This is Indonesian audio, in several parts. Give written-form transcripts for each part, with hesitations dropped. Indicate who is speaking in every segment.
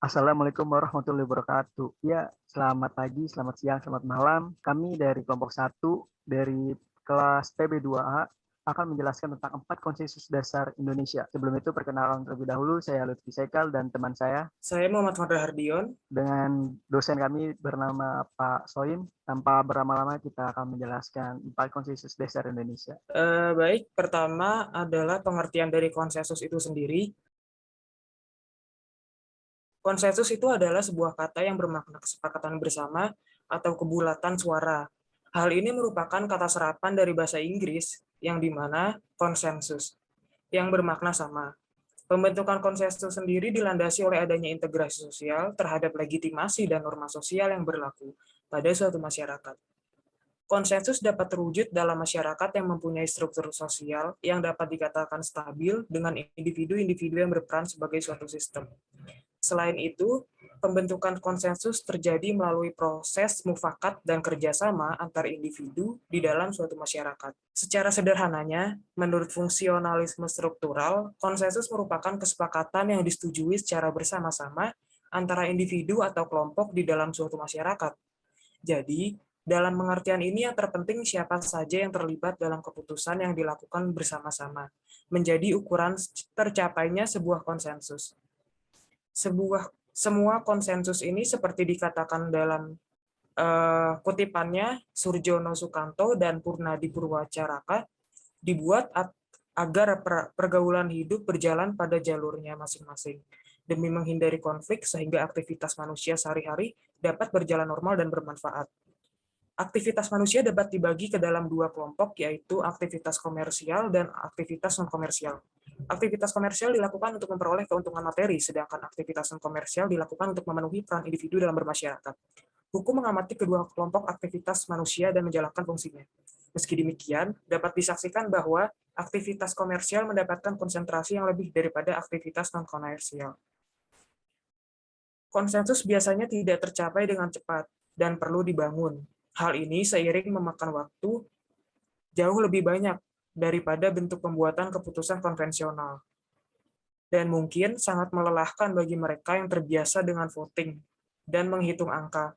Speaker 1: Assalamualaikum warahmatullahi wabarakatuh. Ya, selamat pagi, selamat siang, selamat malam. Kami dari kelompok 1 dari kelas PB2A akan menjelaskan tentang 4 konsensus dasar Indonesia. Sebelum itu perkenalan terlebih dahulu, saya Lutfi Sekal dan teman saya
Speaker 2: Saya Muhammad Fadra Hardion.
Speaker 1: dengan dosen kami bernama Pak Soim. Tanpa berlama-lama kita akan menjelaskan 4 konsensus dasar Indonesia.
Speaker 2: Baik, pertama adalah pengertian dari konsensus itu sendiri. Konsensus itu adalah sebuah kata yang bermakna kesepakatan bersama atau kebulatan suara. Hal ini merupakan kata serapan dari bahasa Inggris yang dimana konsensus, yang bermakna sama. Pembentukan konsensus sendiri dilandasi oleh adanya integrasi sosial terhadap legitimasi dan norma sosial yang berlaku pada suatu masyarakat. Konsensus dapat terwujud dalam masyarakat yang mempunyai struktur sosial yang dapat dikatakan stabil dengan individu-individu yang berperan sebagai suatu sistem. Selain itu, pembentukan konsensus terjadi melalui proses mufakat dan kerjasama antar individu di dalam suatu masyarakat. Secara sederhananya, menurut fungsionalisme struktural, konsensus merupakan kesepakatan yang disetujui secara bersama-sama antara individu atau kelompok di dalam suatu masyarakat. Jadi, dalam pengertian ini yang terpenting siapa saja yang terlibat dalam keputusan yang dilakukan bersama-sama, menjadi ukuran tercapainya sebuah konsensus. Semua konsensus ini seperti dikatakan dalam kutipannya Surjono Sukanto dan Purnadi Purwacaraka dibuat agar pergaulan hidup berjalan pada jalurnya masing-masing demi menghindari konflik sehingga aktivitas manusia sehari-hari dapat berjalan normal dan bermanfaat. Aktivitas manusia dapat dibagi ke dalam dua kelompok, yaitu aktivitas komersial dan aktivitas non-komersial. Aktivitas komersial dilakukan untuk memperoleh keuntungan materi, sedangkan aktivitas non-komersial dilakukan untuk memenuhi peran individu dalam bermasyarakat. Hukum mengamati kedua kelompok aktivitas manusia dan menjalankan fungsinya. Meski demikian, dapat disaksikan bahwa aktivitas komersial mendapatkan konsentrasi yang lebih daripada aktivitas non-komersial. Konsensus biasanya tidak tercapai dengan cepat dan perlu dibangun. Hal ini seiring memakan waktu jauh lebih banyak daripada bentuk pembuatan keputusan konvensional. Dan mungkin sangat melelahkan bagi mereka yang terbiasa dengan voting dan menghitung angka.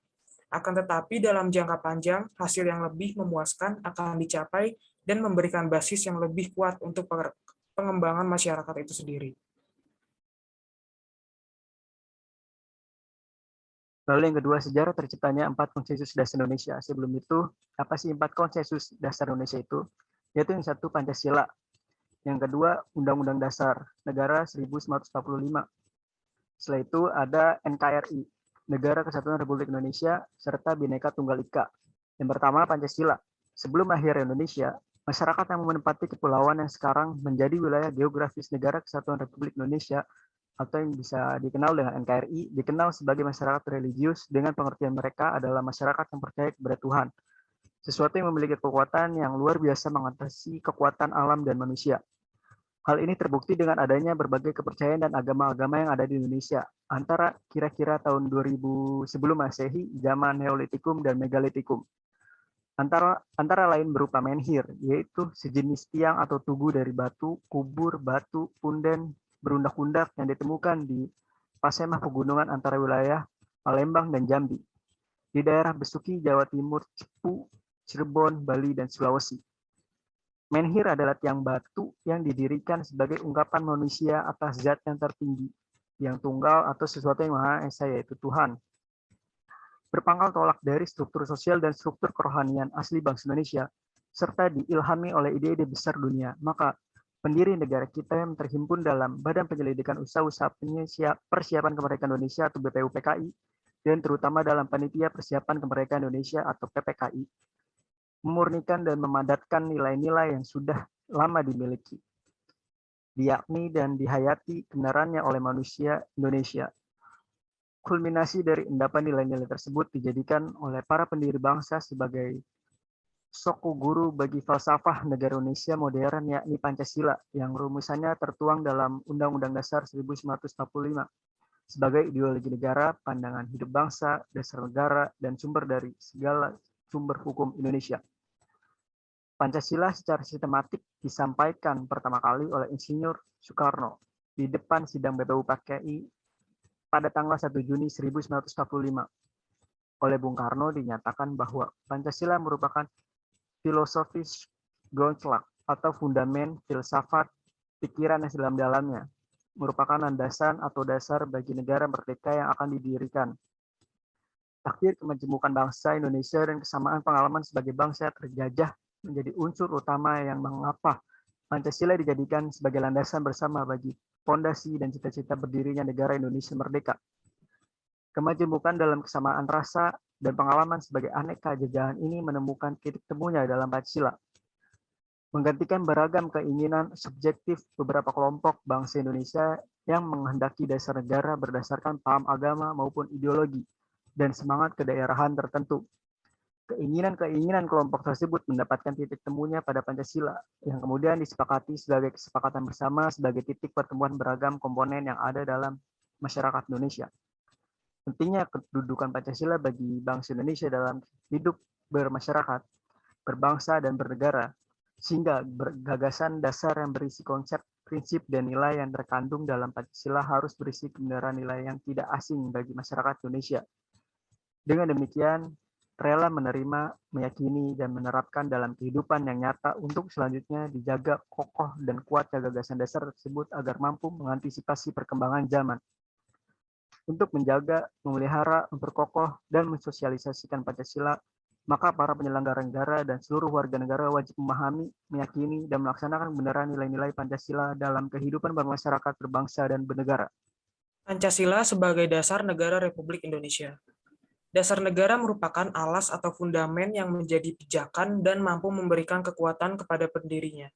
Speaker 2: Akan tetapi dalam jangka panjang, hasil yang lebih memuaskan akan dicapai dan memberikan basis yang lebih kuat untuk pengembangan masyarakat itu sendiri.
Speaker 1: Lalu yang kedua, sejarah terciptanya 4 konsensus dasar Indonesia. Sebelum itu, apa sih 4 konsensus dasar Indonesia itu? Yaitu yang satu Pancasila, yang kedua Undang-Undang Dasar Negara 1945. Setelah itu ada NKRI, Negara Kesatuan Republik Indonesia, serta Bhinneka Tunggal Ika. Yang pertama Pancasila. Sebelum lahir Indonesia, masyarakat yang menempati kepulauan yang sekarang menjadi wilayah geografis Negara Kesatuan Republik Indonesia atau yang bisa dikenal dengan NKRI, dikenal sebagai masyarakat religius dengan pengertian mereka adalah masyarakat yang percaya kepada Tuhan, sesuatu yang memiliki kekuatan yang luar biasa mengatasi kekuatan alam dan manusia. Hal ini terbukti dengan adanya berbagai kepercayaan dan agama-agama yang ada di Indonesia, antara kira-kira tahun 2000 sebelum Masehi, zaman Neolitikum dan Megalitikum. Antara lain berupa menhir, yaitu sejenis tiang atau tugu dari batu, kubur, batu, punden, berundak-undak yang ditemukan di pasemah pegunungan antara wilayah Palembang dan Jambi, di daerah Besuki, Jawa Timur, Cepu, Cirebon, Bali, dan Sulawesi. Menhir adalah tiang batu yang didirikan sebagai ungkapan manusia atas zat yang tertinggi, yang tunggal atau sesuatu yang maha esa, yaitu Tuhan. Berpangkal tolak dari struktur sosial dan struktur kerohanian asli bangsa Indonesia, serta diilhami oleh ide-ide besar dunia, maka pendiri negara kita yang terhimpun dalam Badan Penyelidikan Usaha-Usaha Persiapan Kemerdekaan Indonesia atau BPUPKI, dan terutama dalam Panitia Persiapan Kemerdekaan Indonesia atau PPKI, memurnikan dan memadatkan nilai-nilai yang sudah lama dimiliki, diyakni dan dihayati kebenarannya oleh manusia Indonesia. Kulminasi dari endapan nilai-nilai tersebut dijadikan oleh para pendiri bangsa sebagai soku guru bagi falsafah negara Indonesia modern, yakni Pancasila, yang rumusannya tertuang dalam Undang-Undang Dasar 1945 sebagai ideologi negara, pandangan hidup bangsa, dasar negara, dan sumber dari segala sumber hukum Indonesia. Pancasila secara sistematik disampaikan pertama kali oleh Insinyur Soekarno di depan sidang BPUPKI pada tanggal 1 Juni 1945. Oleh Bung Karno dinyatakan bahwa Pancasila merupakan filosofis Grundslag atau fundamen filsafat pikiran yang sedalam-dalamnya, merupakan landasan atau dasar bagi negara merdeka yang akan didirikan. Takdir kemajemukan bangsa Indonesia dan kesamaan pengalaman sebagai bangsa terjajah menjadi unsur utama yang mengapa Pancasila dijadikan sebagai landasan bersama bagi fondasi dan cita-cita berdirinya negara Indonesia merdeka. Kemajemukan dalam kesamaan rasa dan pengalaman sebagai aneka jajahan ini menemukan titik temunya dalam Pancasila. Menggantikan beragam keinginan subjektif beberapa kelompok bangsa Indonesia yang menghendaki dasar negara berdasarkan paham agama maupun ideologi dan semangat kedaerahan tertentu. Keinginan-keinginan kelompok tersebut mendapatkan titik temunya pada Pancasila, yang kemudian disepakati sebagai kesepakatan bersama sebagai titik pertemuan beragam komponen yang ada dalam masyarakat Indonesia. Pentingnya kedudukan Pancasila bagi bangsa Indonesia dalam hidup bermasyarakat, berbangsa, dan bernegara, sehingga gagasan dasar yang berisi konsep, prinsip, dan nilai yang terkandung dalam Pancasila harus berisi kebenaran nilai yang tidak asing bagi masyarakat Indonesia. Dengan demikian, rela menerima, meyakini, dan menerapkan dalam kehidupan yang nyata untuk selanjutnya dijaga kokoh dan kuatnya gagasan dasar tersebut agar mampu mengantisipasi perkembangan zaman. Untuk menjaga, memelihara, memperkokoh, dan mensosialisasikan Pancasila, maka para penyelenggara negara dan seluruh warga negara wajib memahami, meyakini, dan melaksanakan kebenaran nilai-nilai Pancasila dalam kehidupan bermasyarakat, berbangsa, dan bernegara.
Speaker 2: Pancasila sebagai dasar negara Republik Indonesia. Dasar negara merupakan alas atau fundamen yang menjadi pijakan dan mampu memberikan kekuatan kepada berdirinya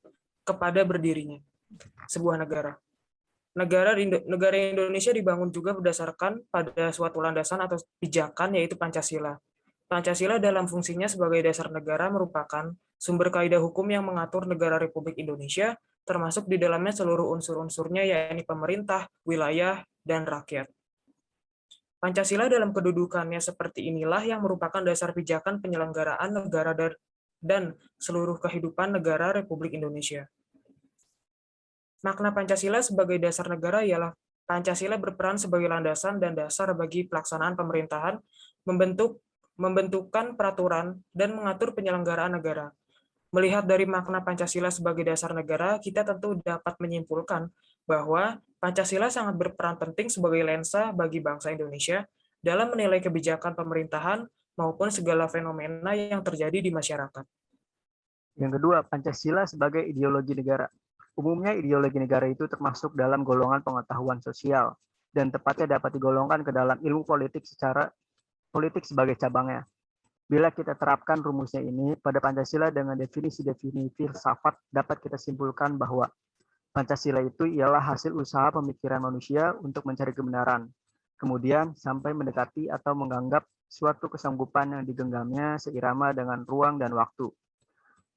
Speaker 2: sebuah negara. Negara Indonesia dibangun juga berdasarkan pada suatu landasan atau pijakan, yaitu Pancasila. Pancasila dalam fungsinya sebagai dasar negara merupakan sumber kaidah hukum yang mengatur negara Republik Indonesia, termasuk di dalamnya seluruh unsur-unsurnya, yakni pemerintah, wilayah, dan rakyat. Pancasila dalam kedudukannya seperti inilah yang merupakan dasar pijakan penyelenggaraan negara dan seluruh kehidupan negara Republik Indonesia. Makna Pancasila sebagai dasar negara ialah Pancasila berperan sebagai landasan dan dasar bagi pelaksanaan pemerintahan, membentukkan peraturan, dan mengatur penyelenggaraan negara. Melihat dari makna Pancasila sebagai dasar negara, kita tentu dapat menyimpulkan bahwa Pancasila sangat berperan penting sebagai lensa bagi bangsa Indonesia dalam menilai kebijakan pemerintahan maupun segala fenomena yang terjadi di masyarakat.
Speaker 1: Yang kedua, Pancasila sebagai ideologi negara. Umumnya ideologi negara itu termasuk dalam golongan pengetahuan sosial dan tepatnya dapat digolongkan ke dalam ilmu politik sebagai cabangnya. Bila kita terapkan rumusnya ini pada Pancasila dengan definisi-definisi filsafat, dapat kita simpulkan bahwa Pancasila itu ialah hasil usaha pemikiran manusia untuk mencari kebenaran, kemudian sampai mendekati atau menganggap suatu kesanggupan yang digenggamnya seirama dengan ruang dan waktu.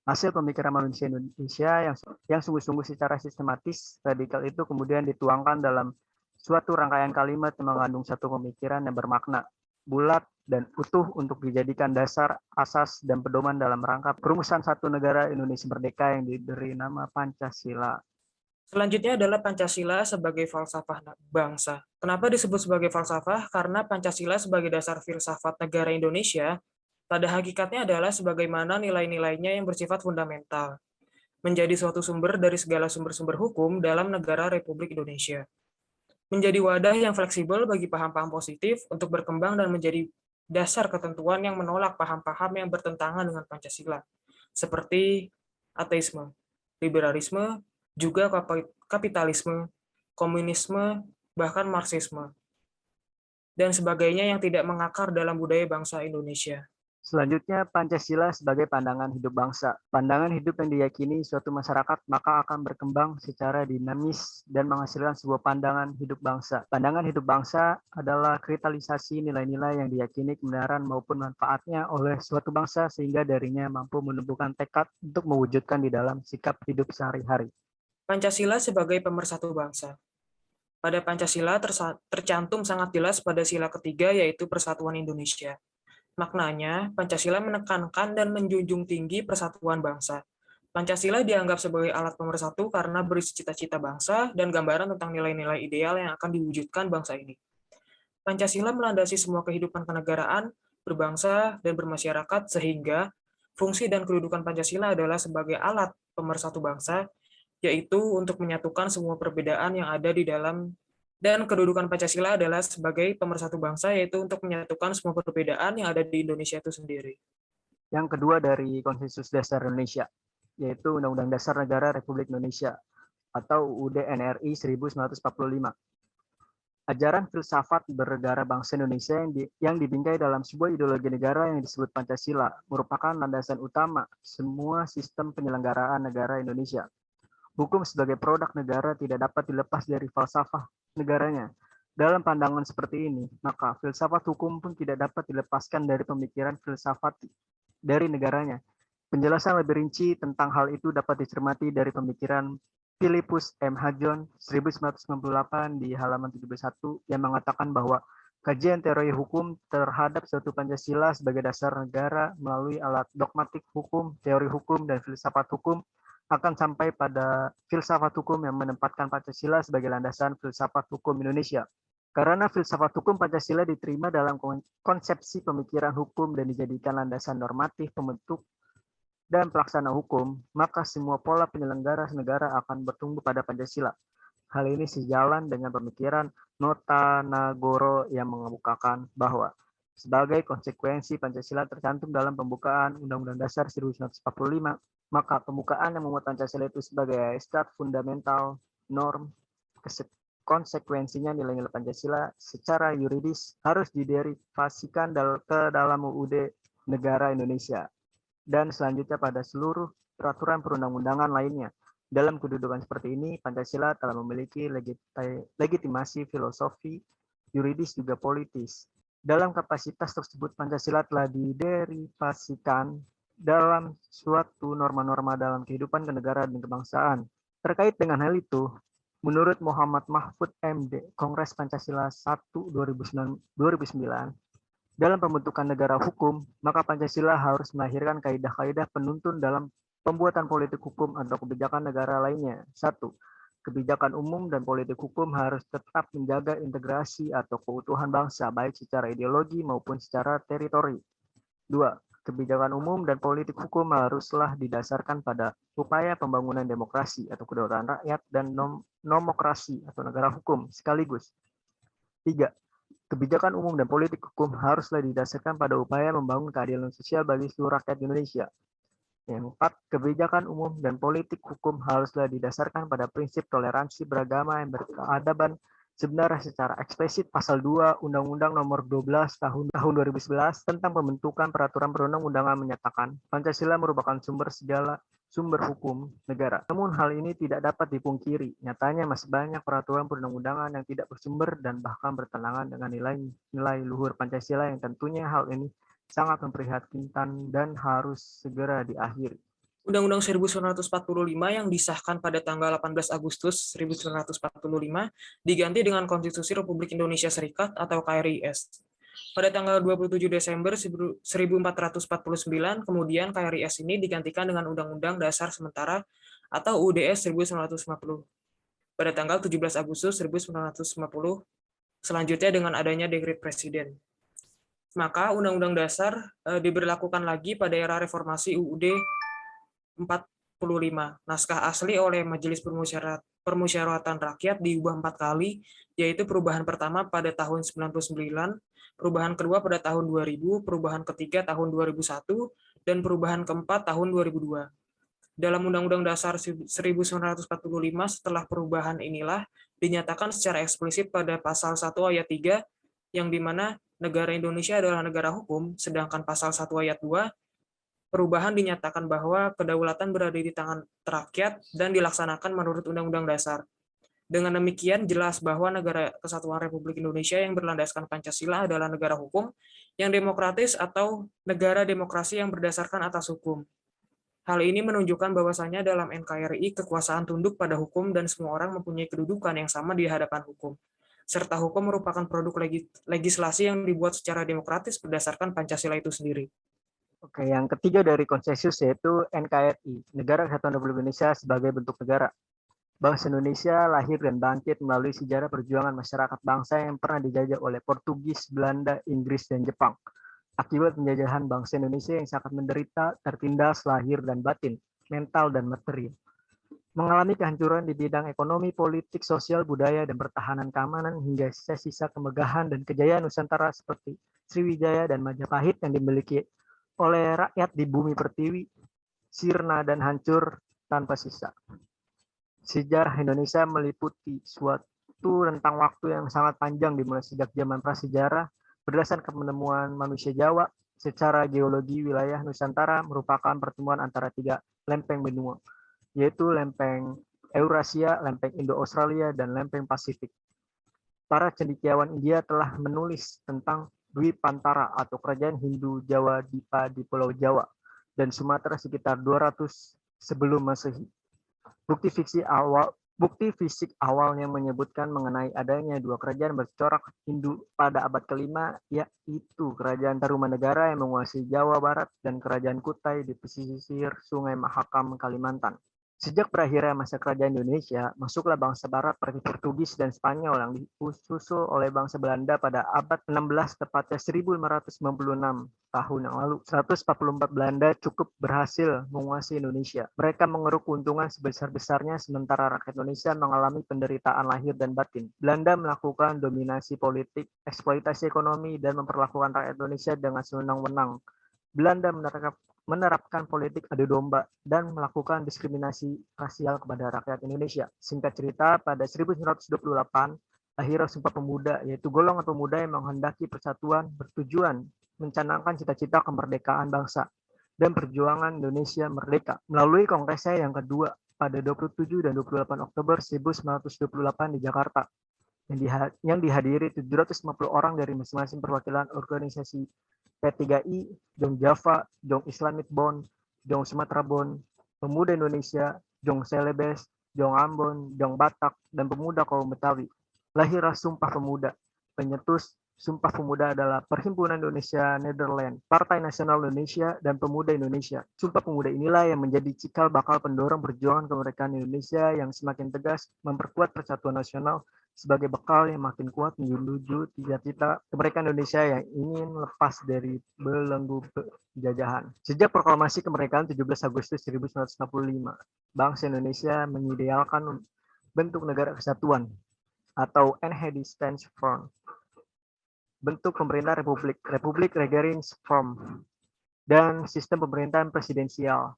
Speaker 1: Hasil pemikiran manusia Indonesia yang sungguh-sungguh secara sistematis, radikal itu kemudian dituangkan dalam suatu rangkaian kalimat yang mengandung satu pemikiran yang bermakna, bulat, dan utuh untuk dijadikan dasar, asas, dan pedoman dalam rangka perumusan satu negara Indonesia merdeka yang diberi nama Pancasila.
Speaker 2: Selanjutnya adalah Pancasila sebagai falsafah bangsa. Kenapa disebut sebagai falsafah? Karena Pancasila sebagai dasar filsafat negara Indonesia, pada hakikatnya adalah sebagaimana nilai-nilainya yang bersifat fundamental, menjadi suatu sumber dari segala sumber-sumber hukum dalam negara Republik Indonesia. Menjadi wadah yang fleksibel bagi paham-paham positif untuk berkembang dan menjadi dasar ketentuan yang menolak paham-paham yang bertentangan dengan Pancasila, seperti ateisme, liberalisme, juga kapitalisme, komunisme, bahkan Marxisme, dan sebagainya yang tidak mengakar dalam budaya bangsa Indonesia.
Speaker 1: Selanjutnya, Pancasila sebagai pandangan hidup bangsa. Pandangan hidup yang diyakini suatu masyarakat maka akan berkembang secara dinamis dan menghasilkan sebuah pandangan hidup bangsa. Pandangan hidup bangsa adalah kristalisasi nilai-nilai yang diyakini kebenaran maupun manfaatnya oleh suatu bangsa sehingga darinya mampu menumbuhkan tekad untuk mewujudkan di dalam sikap hidup sehari-hari.
Speaker 2: Pancasila sebagai pemersatu bangsa. Pada Pancasila tercantum sangat jelas pada sila ketiga, yaitu Persatuan Indonesia. Maknanya, Pancasila menekankan dan menjunjung tinggi persatuan bangsa. Pancasila dianggap sebagai alat pemersatu karena berisi cita-cita bangsa dan gambaran tentang nilai-nilai ideal yang akan diwujudkan bangsa ini. Pancasila melandasi semua kehidupan kenegaraan, berbangsa, dan bermasyarakat sehingga fungsi dan kedudukan Pancasila adalah sebagai alat pemersatu bangsa, yaitu untuk menyatukan semua perbedaan yang ada di dalam, dan kedudukan Pancasila adalah sebagai pemersatu bangsa, yaitu untuk menyatukan semua perbedaan yang ada di Indonesia itu sendiri.
Speaker 1: Yang kedua dari Konsensus Dasar Indonesia, yaitu Undang-Undang Dasar Negara Republik Indonesia atau UUD NRI 1945. Ajaran filsafat bernegara bangsa Indonesia yang dibingkai dalam sebuah ideologi negara yang disebut Pancasila merupakan landasan utama semua sistem penyelenggaraan negara Indonesia. Hukum sebagai produk negara tidak dapat dilepas dari falsafah negaranya. Dalam pandangan seperti ini, maka filsafat hukum pun tidak dapat dilepaskan dari pemikiran filsafat dari negaranya. Penjelasan lebih rinci tentang hal itu dapat dicermati dari pemikiran Philippus M. Hajon 1998 di halaman 71 yang mengatakan bahwa kajian teori hukum terhadap suatu Pancasila sebagai dasar negara melalui alat dogmatik hukum, teori hukum, dan filsafat hukum akan sampai pada filsafat hukum yang menempatkan Pancasila sebagai landasan filsafat hukum Indonesia. Karena filsafat hukum Pancasila diterima dalam konsepsi pemikiran hukum dan dijadikan landasan normatif pembentuk dan pelaksana hukum, maka semua pola penyelenggara negara akan bertumbuh pada Pancasila. Hal ini sejalan dengan pemikiran Nota Nagoro yang mengemukakan bahwa sebagai konsekuensi Pancasila tercantum dalam pembukaan Undang-Undang Dasar 1945, maka pembukaan yang memuat Pancasila itu sebagai stat fundamental norm, konsekuensinya nilai-nilai Pancasila secara yuridis harus diderivasikan ke dalam UUD Negara Indonesia dan selanjutnya pada seluruh peraturan perundang-undangan lainnya. Dalam kedudukan seperti ini, Pancasila telah memiliki legitimasi filosofi, yuridis juga politis. Dalam kapasitas tersebut, Pancasila telah diderivasikan dalam suatu norma-norma dalam kehidupan kenegaraan dan kebangsaan. Terkait dengan hal itu, menurut Muhammad Mahfud MD, Kongres Pancasila 1 2009, dalam pembentukan negara hukum, maka Pancasila harus melahirkan kaidah-kaidah penuntun dalam pembuatan politik hukum atau kebijakan negara lainnya. 1. Kebijakan umum dan politik hukum harus tetap menjaga integrasi atau keutuhan bangsa, baik secara ideologi maupun secara teritori. 2. Kebijakan umum dan politik hukum haruslah didasarkan pada upaya pembangunan demokrasi atau kedaulatan rakyat dan nomokrasi atau negara hukum sekaligus. 3. Kebijakan umum dan politik hukum haruslah didasarkan pada upaya membangun keadilan sosial bagi seluruh rakyat Indonesia. Yang 4, kebijakan umum dan politik hukum haruslah didasarkan pada prinsip toleransi beragama yang berkeadaban sebenarnya secara eksplisit pasal 2 Undang-Undang Nomor 12 tahun 2011 tentang pembentukan peraturan perundang-undangan menyatakan Pancasila merupakan sumber hukum negara. Namun hal ini tidak dapat dipungkiri. Nyatanya masih banyak peraturan perundang-undangan yang tidak bersumber dan bahkan bertentangan dengan nilai luhur Pancasila yang tentunya hal ini sangat memprihatinkan dan harus segera diakhiri.
Speaker 2: Undang-Undang 1945 yang disahkan pada tanggal 18 Agustus 1945 diganti dengan Konstitusi Republik Indonesia Serikat atau KRIS. Pada tanggal 27 Desember 1449, kemudian KRIS ini digantikan dengan Undang-Undang Dasar Sementara atau UDS 1950. Pada tanggal 17 Agustus 1950, selanjutnya dengan adanya Dekret Presiden. Maka Undang-Undang Dasar diberlakukan lagi pada era reformasi UUD 45. Naskah asli oleh Majelis Permusyawaratan Rakyat diubah 4 kali, yaitu perubahan pertama pada tahun 99, perubahan kedua pada tahun 2000, perubahan ketiga tahun 2001, dan perubahan keempat tahun 2002. Dalam Undang-Undang Dasar 1945 setelah perubahan inilah dinyatakan secara eksplisit pada pasal 1 ayat 3 yang dimana negara Indonesia adalah negara hukum, sedangkan pasal 1 ayat 2 perubahan dinyatakan bahwa kedaulatan berada di tangan rakyat dan dilaksanakan menurut Undang-Undang Dasar. Dengan demikian jelas bahwa Negara Kesatuan Republik Indonesia yang berlandaskan Pancasila adalah negara hukum yang demokratis atau negara demokrasi yang berdasarkan atas hukum. Hal ini menunjukkan bahwasannya dalam NKRI kekuasaan tunduk pada hukum dan semua orang mempunyai kedudukan yang sama di hadapan hukum. Serta hukum merupakan produk legislasi yang dibuat secara demokratis berdasarkan Pancasila itu sendiri.
Speaker 1: Oke, yang ketiga dari konsensus yaitu NKRI, Negara Kesatuan Republik Indonesia sebagai bentuk negara. Bangsa Indonesia lahir dan bangkit melalui sejarah perjuangan masyarakat bangsa yang pernah dijajah oleh Portugis, Belanda, Inggris, dan Jepang. Akibat penjajahan bangsa Indonesia yang sangat menderita, tertindas lahir dan batin, mental dan materi. Mengalami kehancuran di bidang ekonomi, politik, sosial, budaya, dan pertahanan keamanan hingga sisa-sisa kemegahan dan kejayaan Nusantara seperti Sriwijaya dan Majapahit yang dimiliki oleh rakyat di bumi pertiwi, sirna dan hancur tanpa sisa. Sejarah Indonesia meliputi suatu rentang waktu yang sangat panjang dimulai sejak zaman prasejarah berdasarkan penemuan manusia Jawa secara geologi wilayah Nusantara merupakan pertemuan antara tiga lempeng benua, yaitu lempeng Eurasia, lempeng Indo-Australia, dan lempeng Pasifik. Para cendekiawan India telah menulis tentang Dwipantara atau kerajaan Hindu Jawa Dipa di Pulau Jawa dan Sumatera sekitar 200 sebelum Masehi. Bukti fisik awalnya menyebutkan mengenai adanya dua kerajaan bercorak Hindu pada abad ke-5, yaitu Kerajaan Tarumanegara yang menguasai Jawa Barat dan Kerajaan Kutai di pesisir Sungai Mahakam, Kalimantan. Sejak berakhirnya masa kerajaan Indonesia, masuklah bangsa Barat seperti Portugis dan Spanyol yang disusul oleh bangsa Belanda pada abad 16, tepatnya 1596 tahun yang lalu. 144 Belanda cukup berhasil menguasai Indonesia. Mereka mengeruk keuntungan sebesar-besarnya sementara rakyat Indonesia mengalami penderitaan lahir dan batin. Belanda melakukan dominasi politik, eksploitasi ekonomi, dan memperlakukan rakyat Indonesia dengan sewenang-wenang. Belanda menerapkan politik adu domba dan melakukan diskriminasi rasial kepada rakyat Indonesia. Singkat cerita, pada 1928, lahirlah Sumpah Pemuda, yaitu golongan pemuda yang menghendaki persatuan bertujuan mencanangkan cita-cita kemerdekaan bangsa dan perjuangan Indonesia merdeka. Melalui kongresnya yang kedua pada 27 dan 28 Oktober 1928 di Jakarta, yang dihadiri 750 orang dari masing-masing perwakilan organisasi P3I, Jong Java, Jong Islamic Bond, Jong Sumatera Bond, Pemuda Indonesia, Jong Celebes, Jong Ambon, Jong Batak, dan Pemuda Kaum Betawi. Lahirlah Sumpah Pemuda. Penyetus Sumpah Pemuda adalah Perhimpunan Indonesia Nederland, Partai Nasional Indonesia, dan Pemuda Indonesia. Sumpah Pemuda inilah yang menjadi cikal bakal pendorong perjuangan kemerdekaan Indonesia yang semakin tegas memperkuat persatuan nasional sebagai bekal yang makin kuat menuju cita-cita kemerdekaan Indonesia yang ingin lepas dari belenggu penjajahan. Sejak proklamasi kemerdekaan 17 Agustus 1945, bangsa Indonesia mengidealkan bentuk negara kesatuan atau NHD stands for bentuk pemerintah Republik Regarins Form, dan sistem pemerintahan presidensial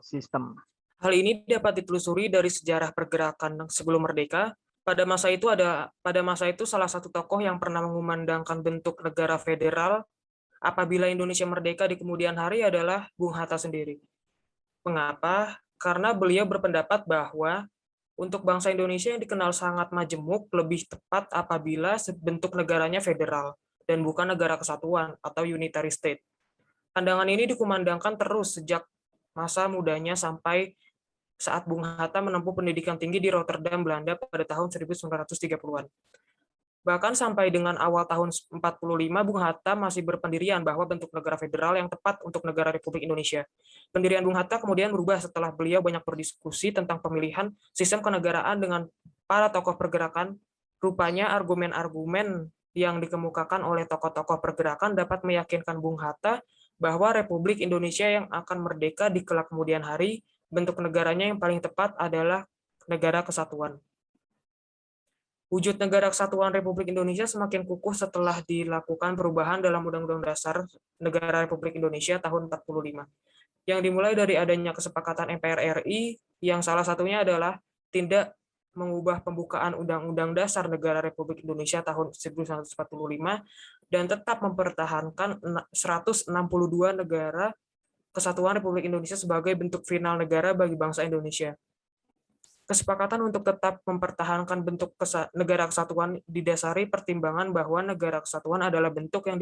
Speaker 1: system.
Speaker 2: Hal ini dapat ditelusuri dari sejarah pergerakan sebelum merdeka. Pada masa itu salah satu tokoh yang pernah mengumandangkan bentuk negara federal apabila Indonesia merdeka di kemudian hari adalah Bung Hatta sendiri. Mengapa? Karena beliau berpendapat bahwa untuk bangsa Indonesia yang dikenal sangat majemuk lebih tepat apabila bentuk negaranya federal dan bukan negara kesatuan atau unitary state. Pandangan ini dikumandangkan terus sejak masa mudanya sampai saat Bung Hatta menempuh pendidikan tinggi di Rotterdam, Belanda pada tahun 1930-an. Bahkan sampai dengan awal tahun 45, Bung Hatta masih berpendirian bahwa bentuk negara federal yang tepat untuk negara Republik Indonesia. Pendirian Bung Hatta kemudian berubah setelah beliau banyak berdiskusi tentang pemilihan sistem kenegaraan dengan para tokoh pergerakan. Rupanya argumen-argumen yang dikemukakan oleh tokoh-tokoh pergerakan dapat meyakinkan Bung Hatta bahwa Republik Indonesia yang akan merdeka di kelak kemudian hari, bentuk negaranya yang paling tepat adalah negara kesatuan. Wujud negara kesatuan Republik Indonesia semakin kukuh setelah dilakukan perubahan dalam Undang-Undang Dasar Negara Republik Indonesia tahun 45, yang dimulai dari adanya kesepakatan MPR RI, yang salah satunya adalah tidak mengubah pembukaan Undang-Undang Dasar Negara Republik Indonesia tahun 1945 dan tetap mempertahankan 162 negara Kesatuan Republik Indonesia sebagai bentuk final negara bagi bangsa Indonesia. Kesepakatan untuk tetap mempertahankan bentuk negara kesatuan didasari pertimbangan bahwa negara kesatuan adalah bentuk yang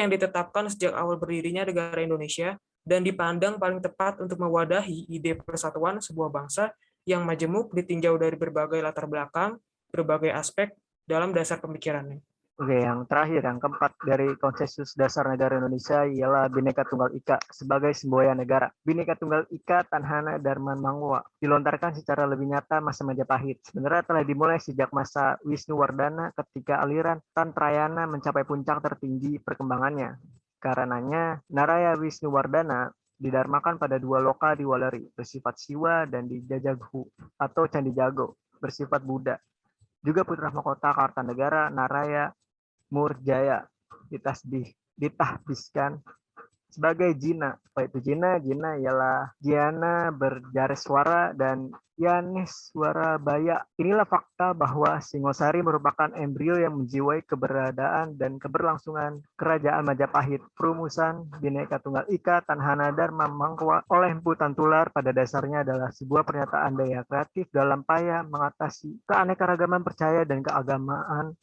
Speaker 2: ditetapkan sejak awal berdirinya negara Indonesia dan dipandang paling tepat untuk mewadahi ide persatuan sebuah bangsa yang majemuk ditinjau dari berbagai latar belakang, berbagai aspek dalam dasar pemikirannya.
Speaker 1: Oke, yang terakhir, yang keempat dari konsensus dasar negara Indonesia ialah Bhinneka Tunggal Ika sebagai semboyan negara. Bhinneka Tunggal Ika Tanhana Dharma Mangwa dilontarkan secara lebih nyata masa Majapahit. Sebenarnya telah dimulai sejak masa Wisnuwardana ketika aliran Tantrayana mencapai puncak tertinggi perkembangannya. Karenanya, Naraya Wisnuwardana didarmakan pada dua loka di Waleri, bersifat Siwa, dan di Jajaghu atau Candi Jago, bersifat Buddha. Juga putra mahkota Kartanegara Naraya Murjaya ditahbiskan sebagai Jina. Apa itu Jina? Jina ialah Giana berjaris suara dan Yanis suara baya. Inilah fakta bahwa Singosari merupakan embrio yang menjiwai keberadaan dan keberlangsungan Kerajaan Majapahit. Perumusan Bhinneka Tunggal Ika Tanhana Dharma Mangwa oleh Empu Tantular pada dasarnya adalah sebuah pernyataan daya kreatif dalam paya mengatasi keanekaragaman percaya dan keagamaan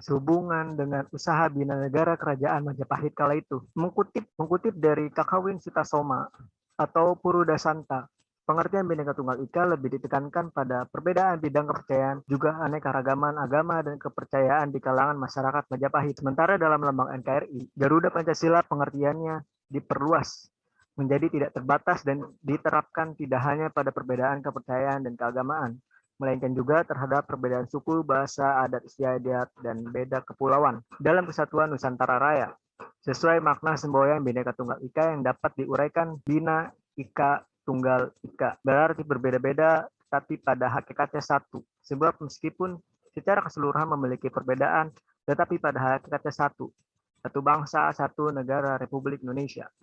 Speaker 1: sehubungan dengan usaha bina negara kerajaan Majapahit kala itu. Mengutip dari Kakawin Sutasoma atau Purudasanta, pengertian Bhinneka Tunggal Ika lebih ditekankan pada perbedaan bidang kepercayaan, juga anekaragaman agama dan kepercayaan di kalangan masyarakat Majapahit. Sementara dalam lambang NKRI, Garuda Pancasila pengertiannya diperluas menjadi tidak terbatas dan diterapkan tidak hanya pada perbedaan kepercayaan dan keagamaan, melainkan juga terhadap perbedaan suku, bahasa, adat istiadat, dan beda kepulauan dalam kesatuan Nusantara Raya, sesuai makna semboyan Bhinneka Tunggal Ika yang dapat diuraikan Bina Ika Tunggal Ika. Berarti berbeda-beda, tapi pada hakikatnya satu. Sebab meskipun secara keseluruhan memiliki perbedaan, tetapi pada hakikatnya satu. Satu bangsa, satu negara Republik Indonesia.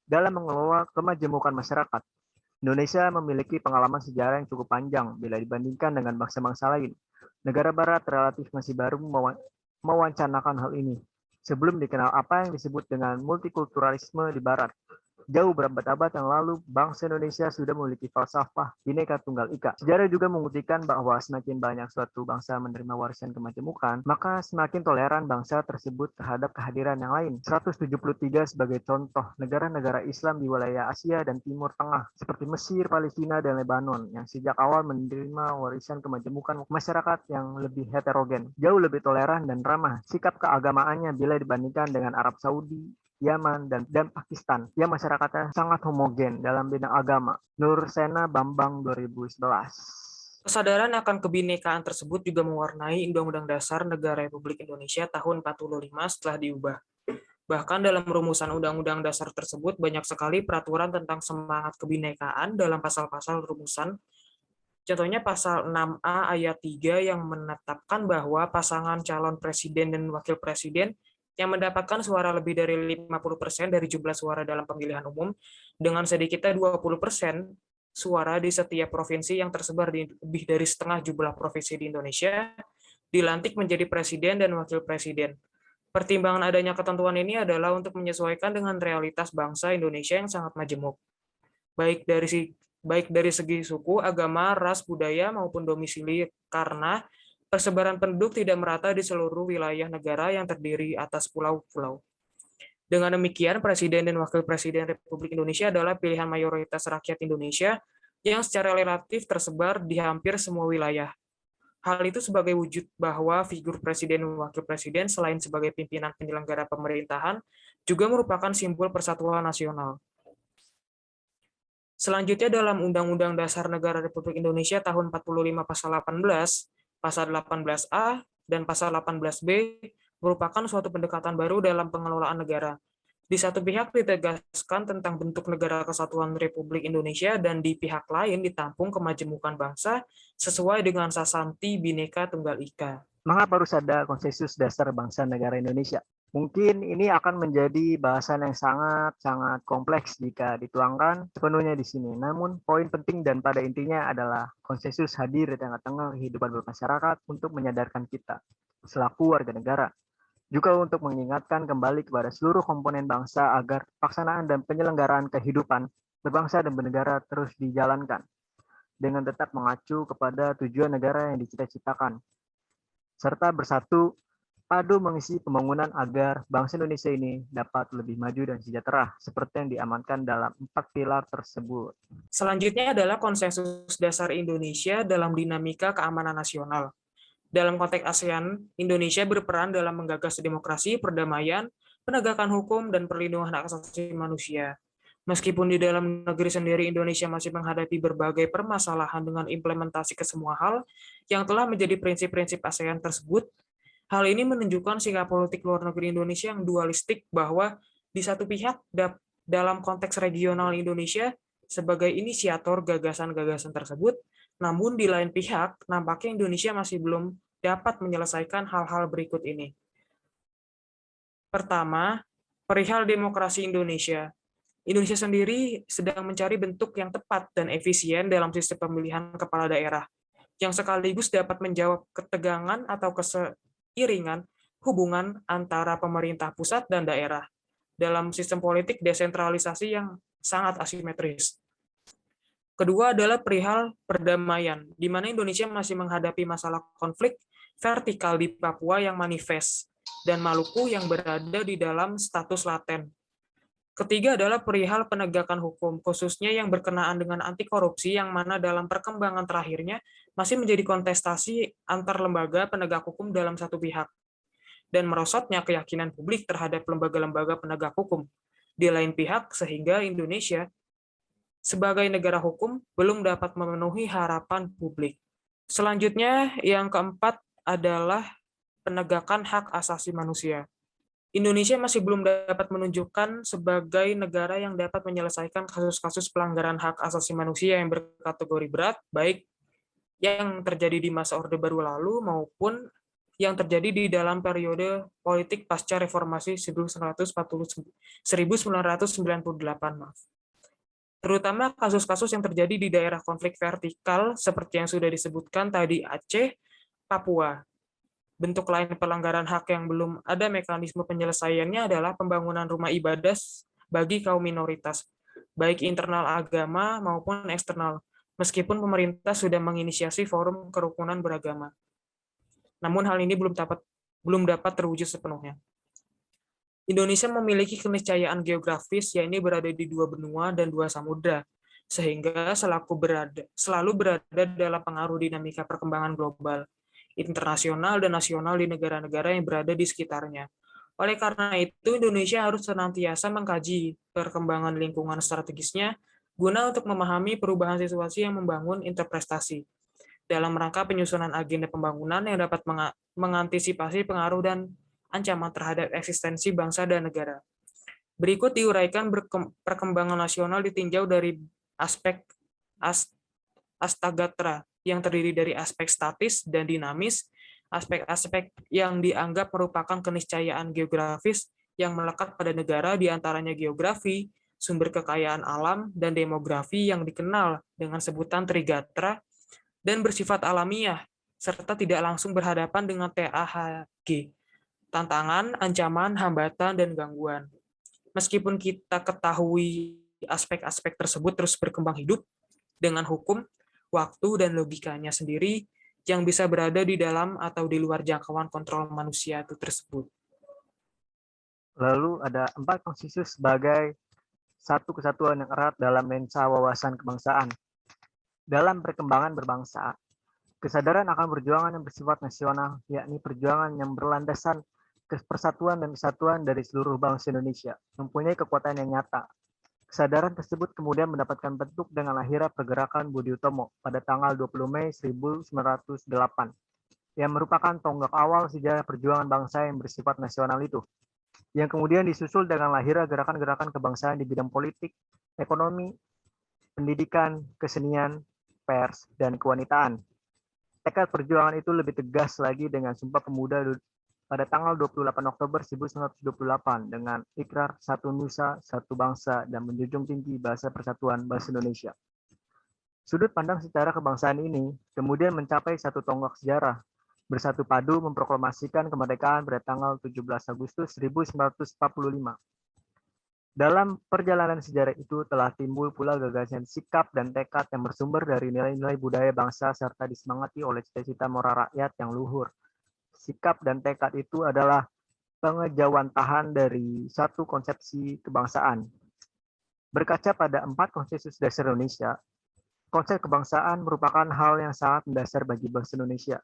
Speaker 1: Dalam mengelola kemajemukan masyarakat, Indonesia memiliki pengalaman sejarah yang cukup panjang bila dibandingkan dengan bangsa-bangsa lain. Negara Barat relatif masih baru mewacanakan hal ini, sebelum dikenal apa yang disebut dengan multikulturalisme di Barat. Jauh berabad-abad yang lalu, bangsa Indonesia sudah memiliki falsafah Bhinneka Tunggal Ika. Sejarah juga membuktikan bahwa semakin banyak suatu bangsa menerima warisan kemajemukan, maka semakin toleran bangsa tersebut terhadap kehadiran yang lain. 173 sebagai contoh negara-negara Islam di wilayah Asia dan Timur Tengah, seperti Mesir, Palestina, dan Lebanon, yang sejak awal menerima warisan kemajemukan masyarakat yang lebih heterogen, jauh lebih toleran dan ramah sikap keagamaannya bila dibandingkan dengan Arab Saudi, Yaman, dan Pakistan yang masyarakatnya sangat homogen dalam bidang agama. Nur Sena Bambang 2011.
Speaker 2: Kesadaran akan kebinekaan tersebut juga mewarnai Undang-Undang Dasar Negara Republik Indonesia tahun 45 setelah diubah. Bahkan dalam rumusan Undang-Undang Dasar tersebut banyak sekali peraturan tentang semangat kebinekaan dalam pasal-pasal rumusan. Contohnya pasal 6A ayat 3 yang menetapkan bahwa pasangan calon presiden dan wakil presiden yang mendapatkan suara lebih dari 50% dari jumlah suara dalam pemilihan umum dengan sedikitnya 20% suara di setiap provinsi yang tersebar di lebih dari setengah jumlah provinsi di Indonesia dilantik menjadi presiden dan wakil presiden. Pertimbangan adanya ketentuan ini adalah untuk menyesuaikan dengan realitas bangsa Indonesia yang sangat majemuk, baik dari segi suku, agama, ras, budaya, maupun domisili, karena persebaran penduduk tidak merata di seluruh wilayah negara yang terdiri atas pulau-pulau. Dengan demikian, Presiden dan Wakil Presiden Republik Indonesia adalah pilihan mayoritas rakyat Indonesia yang secara relatif tersebar di hampir semua wilayah. Hal itu sebagai wujud bahwa figur Presiden dan Wakil Presiden selain sebagai pimpinan penyelenggara pemerintahan, juga merupakan simbol persatuan nasional. Selanjutnya dalam Undang-Undang Dasar Negara Republik Indonesia tahun 45 pasal 18, pasal 18A, dan pasal 18B merupakan suatu pendekatan baru dalam pengelolaan negara. Di satu pihak ditegaskan tentang bentuk negara kesatuan Republik Indonesia dan di pihak lain ditampung kemajemukan bangsa sesuai dengan sasanti Bhinneka Tunggal Ika.
Speaker 1: Mengapa harus ada konsensus dasar bangsa negara Indonesia? Mungkin ini akan menjadi bahasan yang sangat kompleks jika dituangkan sepenuhnya di sini. Namun, poin penting dan pada intinya adalah konsensus hadir di tengah-tengah kehidupan bermasyarakat untuk menyadarkan kita selaku warga negara. Juga untuk mengingatkan kembali kepada seluruh komponen bangsa agar pelaksanaan dan penyelenggaraan kehidupan berbangsa dan bernegara terus dijalankan dengan tetap mengacu kepada tujuan negara yang dicita-citakan, serta bersatu padu mengisi pembangunan agar bangsa Indonesia ini dapat lebih maju dan sejahtera seperti yang diamankan dalam 4 pilar tersebut.
Speaker 2: Selanjutnya adalah konsensus dasar Indonesia dalam dinamika keamanan nasional. Dalam konteks ASEAN, Indonesia berperan dalam menggagas demokrasi, perdamaian, penegakan hukum, dan perlindungan hak asasi manusia. Meskipun di dalam negeri sendiri Indonesia masih menghadapi berbagai permasalahan dengan implementasi ke semua hal yang telah menjadi prinsip-prinsip ASEAN tersebut, hal ini menunjukkan sikap politik luar negeri Indonesia yang dualistik bahwa di satu pihak dalam konteks regional Indonesia sebagai inisiator gagasan-gagasan tersebut, namun di lain pihak nampaknya Indonesia masih belum dapat menyelesaikan hal-hal berikut ini. Pertama, perihal demokrasi Indonesia. Indonesia sendiri sedang mencari bentuk yang tepat dan efisien dalam sistem pemilihan kepala daerah, yang sekaligus dapat menjawab ketegangan atau keseiringan hubungan antara pemerintah pusat dan daerah dalam sistem politik desentralisasi yang sangat asimetris. Kedua adalah perihal perdamaian, di mana Indonesia masih menghadapi masalah konflik vertikal di Papua yang manifest, dan Maluku yang berada di dalam status laten. Ketiga adalah perihal penegakan hukum, khususnya yang berkenaan dengan anti korupsi, yang mana dalam perkembangan terakhirnya masih menjadi kontestasi antar lembaga penegak hukum dalam satu pihak, dan merosotnya keyakinan publik terhadap lembaga-lembaga penegak hukum di lain pihak, sehingga Indonesia sebagai negara hukum belum dapat memenuhi harapan publik. Selanjutnya, yang keempat adalah penegakan hak asasi manusia. Indonesia masih belum dapat menunjukkan sebagai negara yang dapat menyelesaikan kasus-kasus pelanggaran hak asasi manusia yang berkategori berat, baik yang terjadi di masa Orde Baru lalu maupun yang terjadi di dalam periode politik pasca reformasi 1998. Terutama kasus-kasus yang terjadi di daerah konflik vertikal seperti yang sudah disebutkan tadi Aceh, Papua. Bentuk lain pelanggaran hak yang belum ada mekanisme penyelesaiannya adalah pembangunan rumah ibadah bagi kaum minoritas, baik internal agama maupun eksternal, meskipun pemerintah sudah menginisiasi forum kerukunan beragama. Namun hal ini belum dapat terwujud sepenuhnya. Indonesia memiliki keniscayaan geografis, yaitu berada di dua benua dan dua samudra, sehingga selalu berada dalam pengaruh dinamika perkembangan global, internasional dan nasional di negara-negara yang berada di sekitarnya. Oleh karena itu, Indonesia harus senantiasa mengkaji perkembangan lingkungan strategisnya guna untuk memahami perubahan situasi yang membangun interpretasi dalam rangka penyusunan agenda pembangunan yang dapat mengantisipasi pengaruh dan ancaman terhadap eksistensi bangsa dan negara. Berikut diuraikan perkembangan nasional ditinjau dari aspek Astagatra, yang terdiri dari aspek statis dan dinamis, aspek-aspek yang dianggap merupakan keniscayaan geografis yang melekat pada negara, diantaranya geografi, sumber kekayaan alam, dan demografi yang dikenal dengan sebutan Trigatra, dan bersifat alamiah, serta tidak langsung berhadapan dengan TAHG, tantangan, ancaman, hambatan, dan gangguan. Meskipun kita ketahui aspek-aspek tersebut terus berkembang hidup dengan hukum, waktu, dan logikanya sendiri yang bisa berada di dalam atau di luar jangkauan kontrol manusia itu tersebut.
Speaker 1: Lalu ada 4 konsensus sebagai satu kesatuan yang erat dalam lensa wawasan kebangsaan. Dalam perkembangan berbangsa, kesadaran akan perjuangan yang bersifat nasional, yakni perjuangan yang berlandasan persatuan dan kesatuan dari seluruh bangsa Indonesia, mempunyai kekuatan yang nyata. Kesadaran tersebut kemudian mendapatkan bentuk dengan lahirnya pergerakan Budi Utomo pada tanggal 20 Mei 1908, yang merupakan tonggak awal sejarah perjuangan bangsa yang bersifat nasional itu, yang kemudian disusul dengan lahirnya gerakan-gerakan kebangsaan di bidang politik, ekonomi, pendidikan, kesenian, pers, dan kewanitaan. Tekad perjuangan itu lebih tegas lagi dengan Sumpah Pemuda pada tanggal 28 Oktober 1928 dengan ikrar satu nusa, satu bangsa, dan menjunjung tinggi bahasa persatuan bahasa Indonesia. Sudut pandang secara kebangsaan ini kemudian mencapai satu tonggak sejarah, bersatu padu memproklamasikan kemerdekaan pada tanggal 17 Agustus 1945. Dalam perjalanan sejarah itu telah timbul pula gagasan sikap dan tekad yang bersumber dari nilai-nilai budaya bangsa serta disemangati oleh cita-cita moral rakyat yang luhur. Sikap dan tekad itu adalah pengejawantahan dari satu konsepsi kebangsaan. Berkaca pada 4 konsensus dasar Indonesia, konsep kebangsaan merupakan hal yang sangat mendasar bagi bangsa Indonesia.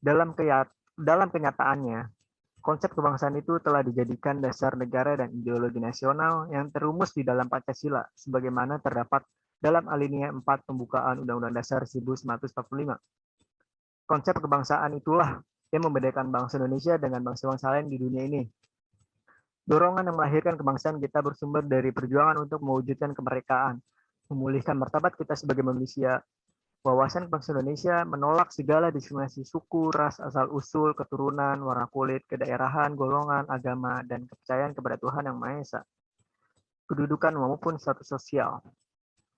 Speaker 1: Dalam kenyataannya, konsep kebangsaan itu telah dijadikan dasar negara dan ideologi nasional yang terumus di dalam Pancasila, sebagaimana terdapat dalam alinea 4 pembukaan Undang-Undang Dasar 1945. Konsep kebangsaan itulah yang membedakan bangsa Indonesia dengan bangsa-bangsa lain di dunia ini. Dorongan yang melahirkan kebangsaan kita bersumber dari perjuangan untuk mewujudkan kemerdekaan, memulihkan martabat kita sebagai manusia. Wawasan kebangsaan Indonesia menolak segala diskriminasi suku, ras, asal-usul, keturunan, warna kulit, kedaerahan, golongan, agama, dan kepercayaan kepada Tuhan Yang Maha Esa, kedudukan maupun status sosial.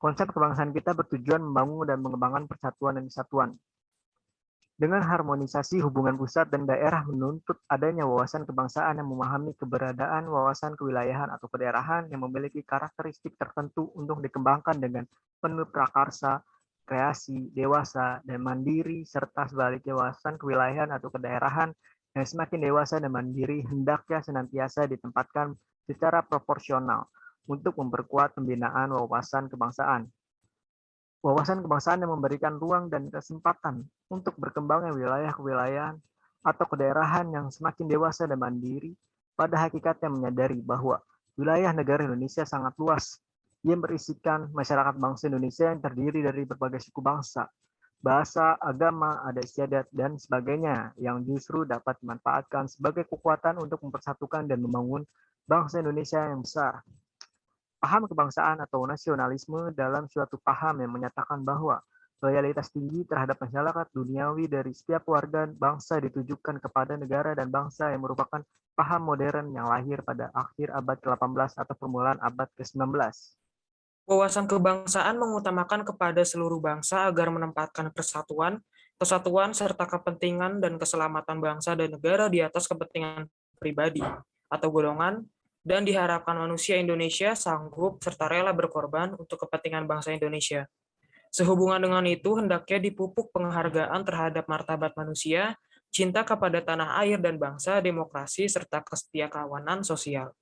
Speaker 1: Konsep kebangsaan kita bertujuan membangun dan mengembangkan persatuan dan kesatuan. Dengan harmonisasi hubungan pusat dan daerah menuntut adanya wawasan kebangsaan yang memahami keberadaan wawasan kewilayahan atau kedaerahan yang memiliki karakteristik tertentu untuk dikembangkan dengan penuh prakarsa, kreasi, dewasa, dan mandiri, serta sebaliknya wawasan kewilayahan atau kedaerahan yang semakin dewasa dan mandiri hendaknya senantiasa ditempatkan secara proporsional untuk memperkuat pembinaan wawasan kebangsaan. Wawasan kebangsaan yang memberikan ruang dan kesempatan untuk berkembangnya wilayah kewilayahan atau kedaerahan yang semakin dewasa dan mandiri, pada hakikatnya menyadari bahwa wilayah negara Indonesia sangat luas, yang berisikan masyarakat bangsa Indonesia yang terdiri dari berbagai suku bangsa, bahasa, agama, adat istiadat, dan sebagainya, yang justru dapat dimanfaatkan sebagai kekuatan untuk mempersatukan dan membangun bangsa Indonesia yang besar. Paham kebangsaan atau nasionalisme dalam suatu paham yang menyatakan bahwa loyalitas tinggi terhadap masyarakat duniawi dari setiap warga bangsa ditujukan kepada negara dan bangsa yang merupakan paham modern yang lahir pada akhir abad ke-18 atau permulaan abad ke-19.
Speaker 2: Wawasan kebangsaan mengutamakan kepada seluruh bangsa agar menempatkan persatuan, kesatuan, serta kepentingan dan keselamatan bangsa dan negara di atas kepentingan pribadi atau golongan, dan diharapkan manusia Indonesia sanggup serta rela berkorban untuk kepentingan bangsa Indonesia. Sehubungan dengan itu, hendaknya dipupuk penghargaan terhadap martabat manusia, cinta kepada tanah air dan bangsa, demokrasi, serta kesetiakawanan sosial.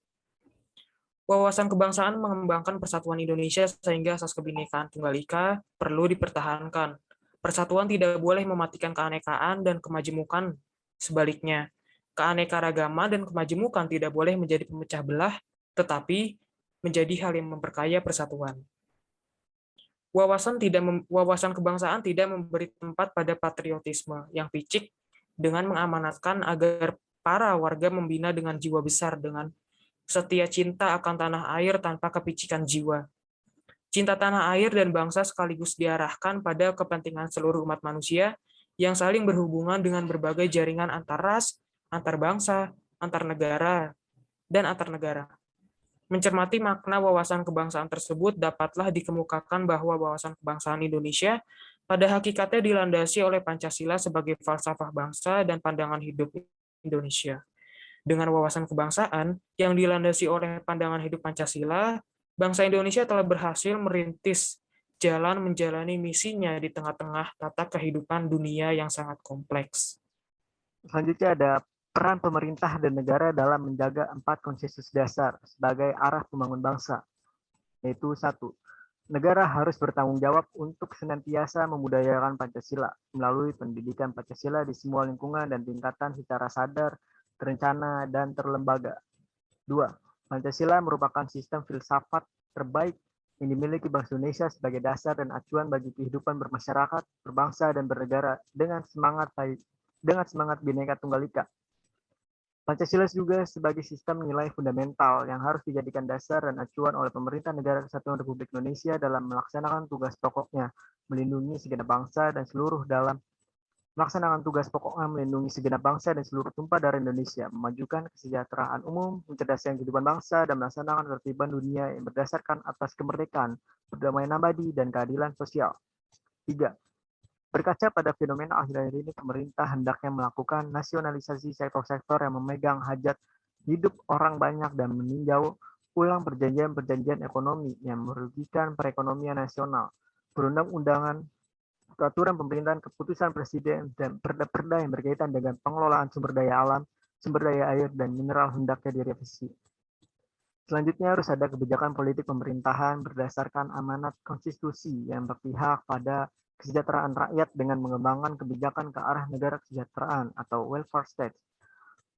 Speaker 2: Wawasan kebangsaan mengembangkan persatuan Indonesia sehingga asas kebinekaan tunggal ika perlu dipertahankan. Persatuan tidak boleh mematikan keanekaan dan kemajemukan. Sebaliknya, keanekaragaman dan kemajemukan tidak boleh menjadi pemecah belah, tetapi menjadi hal yang memperkaya persatuan. Wawasan kebangsaan tidak memberi tempat pada patriotisme yang picik dengan mengamanatkan agar para warga membina dengan jiwa besar dengan setia cinta akan tanah air tanpa kepicikan jiwa. Cinta tanah air dan bangsa sekaligus diarahkan pada kepentingan seluruh umat manusia yang saling berhubungan dengan berbagai jaringan antar ras, antar bangsa, antar negara, dan antar negara. Mencermati makna wawasan kebangsaan tersebut, dapatlah dikemukakan bahwa wawasan kebangsaan Indonesia pada hakikatnya dilandasi oleh Pancasila sebagai falsafah bangsa dan pandangan hidup Indonesia. Dengan wawasan kebangsaan yang dilandasi oleh pandangan hidup Pancasila, bangsa Indonesia telah berhasil merintis jalan menjalani misinya di tengah-tengah tata kehidupan dunia yang sangat kompleks.
Speaker 1: Selanjutnya ada peran pemerintah dan negara dalam menjaga 4 konsensus dasar sebagai arah pembangunan bangsa, yaitu 1. Negara harus bertanggung jawab untuk senantiasa membudayakan Pancasila melalui pendidikan Pancasila di semua lingkungan dan tingkatan secara sadar, terencana, dan terlembaga. 2. Pancasila merupakan sistem filsafat terbaik yang dimiliki bangsa Indonesia sebagai dasar dan acuan bagi kehidupan bermasyarakat, berbangsa, dan bernegara dengan semangat Bhinneka Tunggal Ika. Pancasila juga sebagai sistem nilai fundamental yang harus dijadikan dasar dan acuan oleh pemerintah negara kesatuan Republik Indonesia dalam melaksanakan tugas pokoknya, melindungi segenap bangsa dan seluruh tumpah darah Indonesia, memajukan kesejahteraan umum, mencerdaskan kehidupan bangsa, dan melaksanakan ketertiban dunia yang berdasarkan atas kemerdekaan, perdamaian abadi, dan keadilan sosial. 3. Berkaca pada fenomena akhir-akhir ini, pemerintah hendaknya melakukan nasionalisasi sektor-sektor yang memegang hajat hidup orang banyak dan meninjau ulang perjanjian-perjanjian ekonomi yang merugikan perekonomian nasional, perundang-undangan, peraturan pemerintahan, keputusan presiden, dan perda-perda yang berkaitan dengan pengelolaan sumber daya alam, sumber daya air, dan mineral hendaknya direvisi. Selanjutnya harus ada kebijakan politik pemerintahan berdasarkan amanat konstitusi yang berpihak pada kesejahteraan rakyat dengan mengembangkan kebijakan ke arah negara kesejahteraan atau welfare state.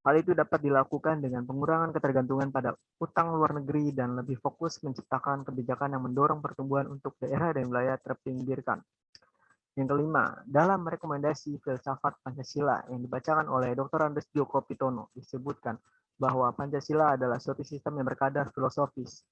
Speaker 1: Hal itu dapat dilakukan dengan pengurangan ketergantungan pada utang luar negeri dan lebih fokus menciptakan kebijakan yang mendorong pertumbuhan untuk daerah dan wilayah terpinggirkan. Yang kelima, dalam rekomendasi filsafat Pancasila yang dibacakan oleh Dr. Andes Djoko Pitono disebutkan bahwa Pancasila adalah suatu sistem yang berkadar filosofis.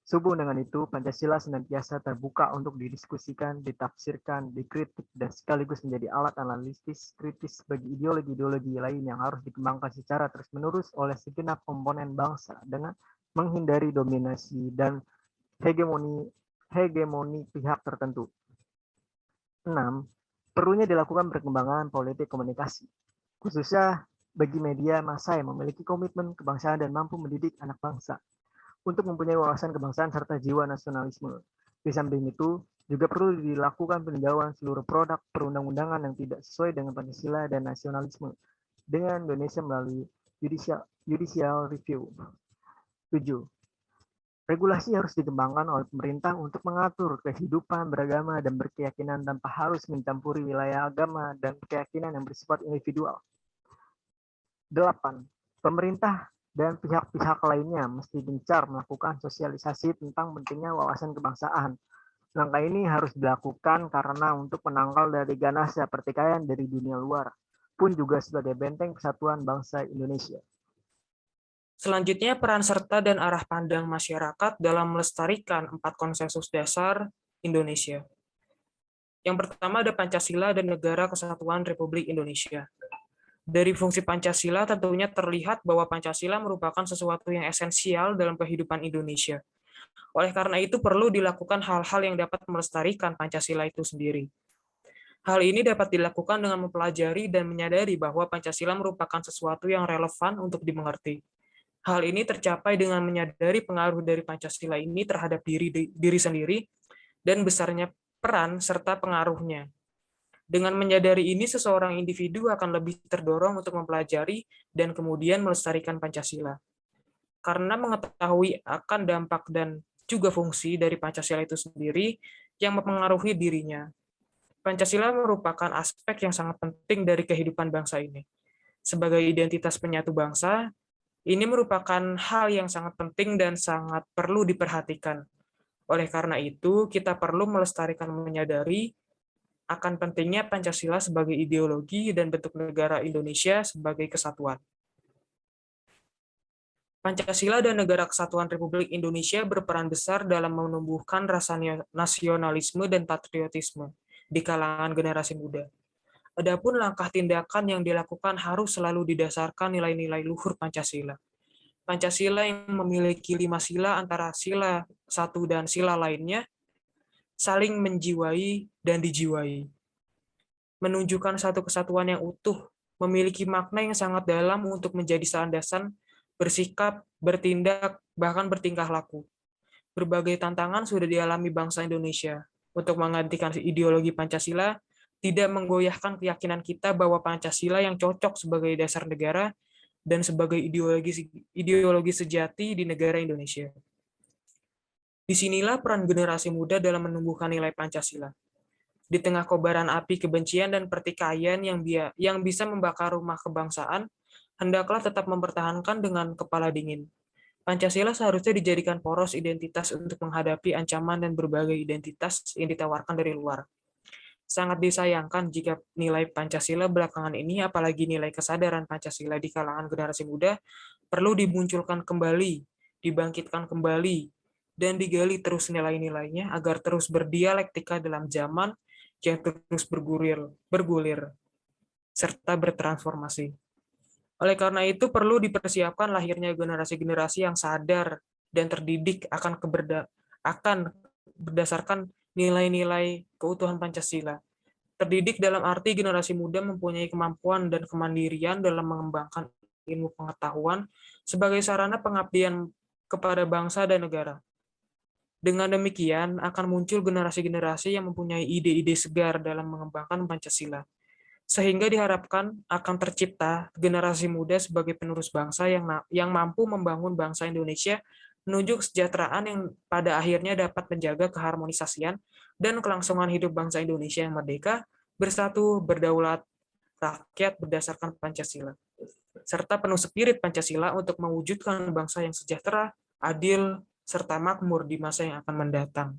Speaker 1: Sehubung dengan itu, Pancasila senantiasa terbuka untuk didiskusikan, ditafsirkan, dikritik, dan sekaligus menjadi alat analisis kritis bagi ideologi-ideologi lain yang harus dikembangkan secara terus-menerus oleh segenap komponen bangsa dengan menghindari dominasi dan hegemoni pihak tertentu. 6. Perlunya dilakukan perkembangan politik komunikasi, khususnya bagi media massa yang memiliki komitmen kebangsaan dan mampu mendidik anak bangsa untuk mempunyai wawasan kebangsaan serta jiwa nasionalisme. Di samping itu, juga perlu dilakukan peninjauan seluruh produk perundang-undangan yang tidak sesuai dengan Pancasila dan nasionalisme dengan Indonesia melalui judicial review. 7. Regulasi harus dikembangkan oleh pemerintah untuk mengatur kehidupan beragama dan berkeyakinan tanpa harus mencampuri wilayah agama dan keyakinan yang bersifat individual. 8. Pemerintah dan pihak-pihak lainnya mesti gencar melakukan sosialisasi tentang pentingnya wawasan kebangsaan. Langkah ini harus dilakukan karena untuk menangkal dari ganasnya pertikaian dari dunia luar, pun juga sebagai benteng persatuan bangsa Indonesia.
Speaker 2: Selanjutnya, peran serta dan arah pandang masyarakat dalam melestarikan 4 konsensus dasar Indonesia. Yang pertama ada Pancasila dan Negara Kesatuan Republik Indonesia. Dari fungsi Pancasila tentunya terlihat bahwa Pancasila merupakan sesuatu yang esensial dalam kehidupan Indonesia. Oleh karena itu perlu dilakukan hal-hal yang dapat melestarikan Pancasila itu sendiri. Hal ini dapat dilakukan dengan mempelajari dan menyadari bahwa Pancasila merupakan sesuatu yang relevan untuk dimengerti. Hal ini tercapai dengan menyadari pengaruh dari Pancasila ini terhadap diri sendiri dan besarnya peran serta pengaruhnya. Dengan menyadari ini, seseorang individu akan lebih terdorong untuk mempelajari dan kemudian melestarikan Pancasila. Karena mengetahui akan dampak dan juga fungsi dari Pancasila itu sendiri yang mempengaruhi dirinya. Pancasila merupakan aspek yang sangat penting dari kehidupan bangsa ini. Sebagai identitas penyatu bangsa, ini merupakan hal yang sangat penting dan sangat perlu diperhatikan. Oleh karena itu, kita perlu melestarikan menyadari akan pentingnya Pancasila sebagai ideologi dan bentuk negara Indonesia sebagai kesatuan. Pancasila dan Negara Kesatuan Republik Indonesia berperan besar dalam menumbuhkan rasa nasionalisme dan patriotisme di kalangan generasi muda. Adapun langkah tindakan yang dilakukan harus selalu didasarkan nilai-nilai luhur Pancasila. Pancasila yang memiliki 5 sila antara sila 1 dan sila lainnya saling menjiwai dan dijiwai. Menunjukkan satu kesatuan yang utuh, memiliki makna yang sangat dalam untuk menjadi landasan bersikap, bertindak, bahkan bertingkah laku. Berbagai tantangan sudah dialami bangsa Indonesia. Untuk menggantikan ideologi Pancasila, tidak menggoyahkan keyakinan kita bahwa Pancasila yang cocok sebagai dasar negara dan sebagai ideologi sejati di negara Indonesia. Disinilah peran generasi muda dalam menumbuhkan nilai Pancasila. Di tengah kobaran api kebencian dan pertikaian yang bisa membakar rumah kebangsaan, hendaklah tetap mempertahankan dengan kepala dingin. Pancasila seharusnya dijadikan poros identitas untuk menghadapi ancaman dan berbagai identitas yang ditawarkan dari luar. Sangat disayangkan jika nilai Pancasila belakangan ini, apalagi nilai kesadaran Pancasila di kalangan generasi muda, perlu dimunculkan kembali, dibangkitkan kembali, dan digali terus nilai-nilainya agar terus berdialektika dalam zaman yang terus bergulir, serta bertransformasi. Oleh karena itu, perlu dipersiapkan lahirnya generasi-generasi yang sadar dan terdidik akan berdasarkan nilai-nilai keutuhan Pancasila. Terdidik dalam arti generasi muda mempunyai kemampuan dan kemandirian dalam mengembangkan ilmu pengetahuan sebagai sarana pengabdian kepada bangsa dan negara. Dengan demikian, akan muncul generasi-generasi yang mempunyai ide-ide segar dalam mengembangkan Pancasila. Sehingga diharapkan akan tercipta generasi muda sebagai penerus bangsa yang mampu membangun bangsa Indonesia menuju kesejahteraan yang pada akhirnya dapat menjaga keharmonisasian dan kelangsungan hidup bangsa Indonesia yang merdeka, bersatu, berdaulat, rakyat berdasarkan Pancasila, serta penuh spirit Pancasila untuk mewujudkan bangsa yang sejahtera, adil, serta makmur di masa yang akan mendatang.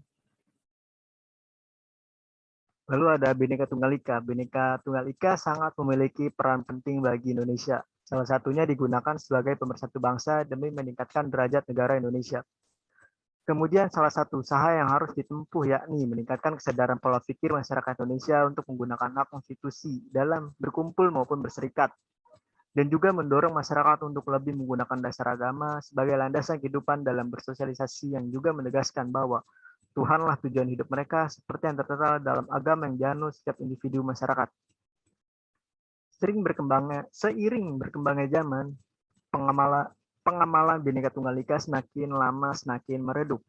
Speaker 1: Lalu ada Bhinneka Tunggal Ika. Bhinneka Tunggal Ika sangat memiliki peran penting bagi Indonesia. Salah satunya digunakan sebagai pemersatu bangsa demi meningkatkan derajat negara Indonesia. Kemudian salah satu usaha yang harus ditempuh yakni meningkatkan kesadaran pola pikir masyarakat Indonesia untuk menggunakan hak konstitusi dalam berkumpul maupun berserikat. Dan juga mendorong masyarakat untuk lebih menggunakan dasar agama sebagai landasan kehidupan dalam bersosialisasi yang juga menegaskan bahwa Tuhanlah tujuan hidup mereka seperti yang tertera dalam agama yang dianut setiap individu masyarakat. Seiring berkembangnya zaman, pengamalan Bhinneka Tunggal Ika semakin lama semakin meredup.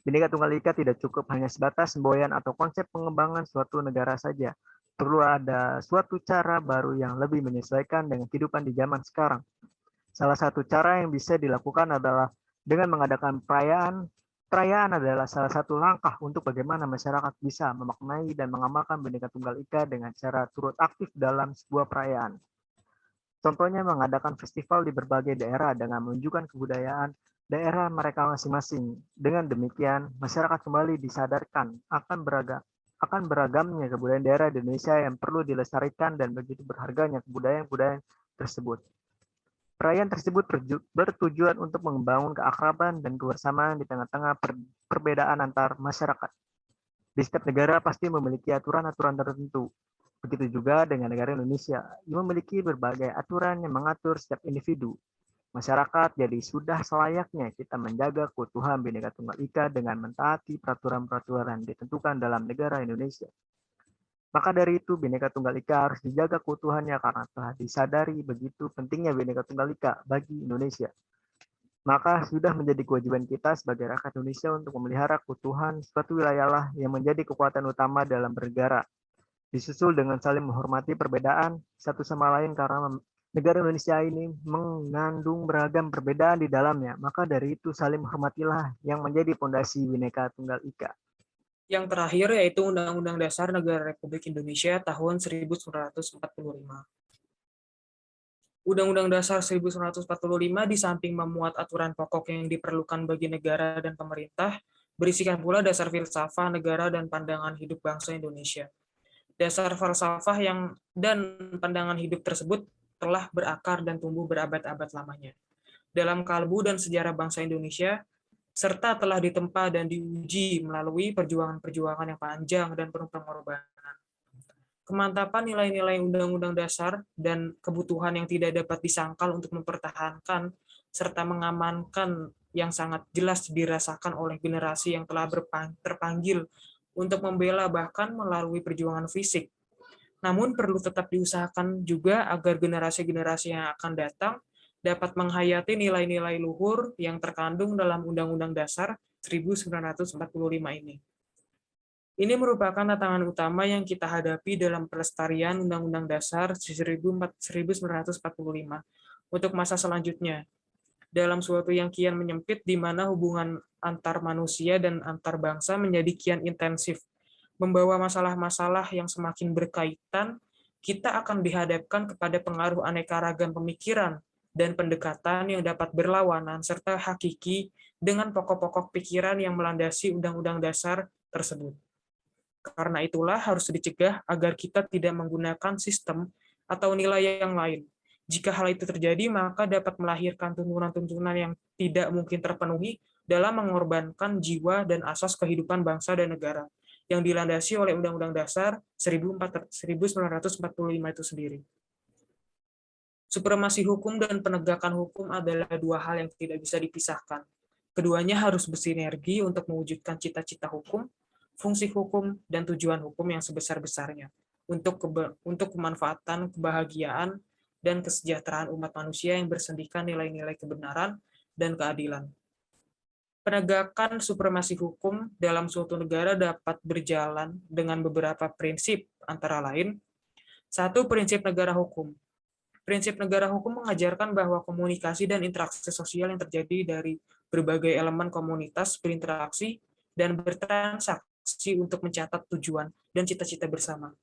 Speaker 1: Bhinneka Tunggal Ika tidak cukup hanya sebatas semboyan atau konsep pengembangan suatu negara saja. Perlu ada suatu cara baru yang lebih menyesuaikan dengan kehidupan di zaman sekarang. Salah satu cara yang bisa dilakukan adalah dengan mengadakan perayaan. Perayaan adalah salah satu langkah untuk bagaimana masyarakat bisa memaknai dan mengamalkan Bhinneka Tunggal Ika dengan cara turut aktif dalam sebuah perayaan. Contohnya mengadakan festival di berbagai daerah dengan menunjukkan kebudayaan daerah mereka masing-masing. Dengan demikian, masyarakat kembali disadarkan akan beragamnya kebudayaan daerah di Indonesia yang perlu dilestarikan dan begitu berharganya kebudayaan-kebudayaan tersebut. Perayaan tersebut bertujuan untuk membangun keakraban dan kebersamaan di tengah-tengah perbedaan antar masyarakat. Di setiap negara pasti memiliki aturan-aturan tertentu. Begitu juga dengan negara Indonesia, yang memiliki berbagai aturan yang mengatur setiap individu. Masyarakat jadi sudah selayaknya kita menjaga keutuhan Bhinneka Tunggal Ika dengan mentaati peraturan-peraturan yang ditentukan dalam negara Indonesia. Maka dari itu, Bhinneka Tunggal Ika harus dijaga keutuhannya karena telah disadari begitu pentingnya Bhinneka Tunggal Ika bagi Indonesia. Maka sudah menjadi kewajiban kita sebagai rakyat Indonesia untuk memelihara keutuhan suatu wilayah yang menjadi kekuatan utama dalam bernegara. Disusul dengan saling menghormati perbedaan satu sama lain karena negara Indonesia ini mengandung beragam perbedaan di dalamnya. Maka dari itu saling menghormatilah yang menjadi fondasi Bhinneka Tunggal Ika.
Speaker 2: Yang terakhir yaitu Undang-Undang Dasar Negara Republik Indonesia tahun 1945. Undang-Undang Dasar 1945 di samping memuat aturan pokok yang diperlukan bagi negara dan pemerintah, berisikan pula dasar filsafah negara dan pandangan hidup bangsa Indonesia. Dasar falsafah dan pandangan hidup tersebut telah berakar dan tumbuh berabad-abad lamanya dalam kalbu dan sejarah bangsa Indonesia, serta telah ditempa dan diuji melalui perjuangan-perjuangan yang panjang dan penuh pengorbanan. Kemantapan nilai-nilai Undang-Undang Dasar dan kebutuhan yang tidak dapat disangkal untuk mempertahankan serta mengamankan yang sangat jelas dirasakan oleh generasi yang telah terpanggil untuk membela bahkan melalui perjuangan fisik. Namun perlu tetap diusahakan juga agar generasi-generasi yang akan datang dapat menghayati nilai-nilai luhur yang terkandung dalam Undang-Undang Dasar 1945 ini. Ini merupakan tantangan utama yang kita hadapi dalam pelestarian Undang-Undang Dasar 1945 untuk masa selanjutnya. Dalam suatu yang kian menyempit di mana hubungan antar manusia dan antar bangsa menjadi kian intensif, membawa masalah-masalah yang semakin berkaitan, kita akan dihadapkan kepada pengaruh aneka ragam pemikiran dan pendekatan yang dapat berlawanan serta hakiki dengan pokok-pokok pikiran yang melandasi Undang-Undang Dasar tersebut. Karena itulah harus dicegah agar kita tidak menggunakan sistem atau nilai yang lain. Jika hal itu terjadi, maka dapat melahirkan tuntunan-tuntunan yang tidak mungkin terpenuhi dalam mengorbankan jiwa dan asas kehidupan bangsa dan negara yang dilandasi oleh Undang-Undang Dasar 1945 itu sendiri. Supremasi hukum dan penegakan hukum adalah dua hal yang tidak bisa dipisahkan. Keduanya harus bersinergi untuk mewujudkan cita-cita hukum, fungsi hukum, dan tujuan hukum yang sebesar-besarnya untuk kemanfaatan, kebahagiaan, dan kesejahteraan umat manusia yang bersendikan nilai-nilai kebenaran dan keadilan. Penegakan supremasi hukum dalam suatu negara dapat berjalan dengan beberapa prinsip, antara lain, satu, prinsip negara hukum. Prinsip negara hukum mengajarkan bahwa komunikasi dan interaksi sosial yang terjadi dari berbagai elemen komunitas berinteraksi dan bertransaksi berinteraksi untuk mencatat tujuan dan cita-cita bersama.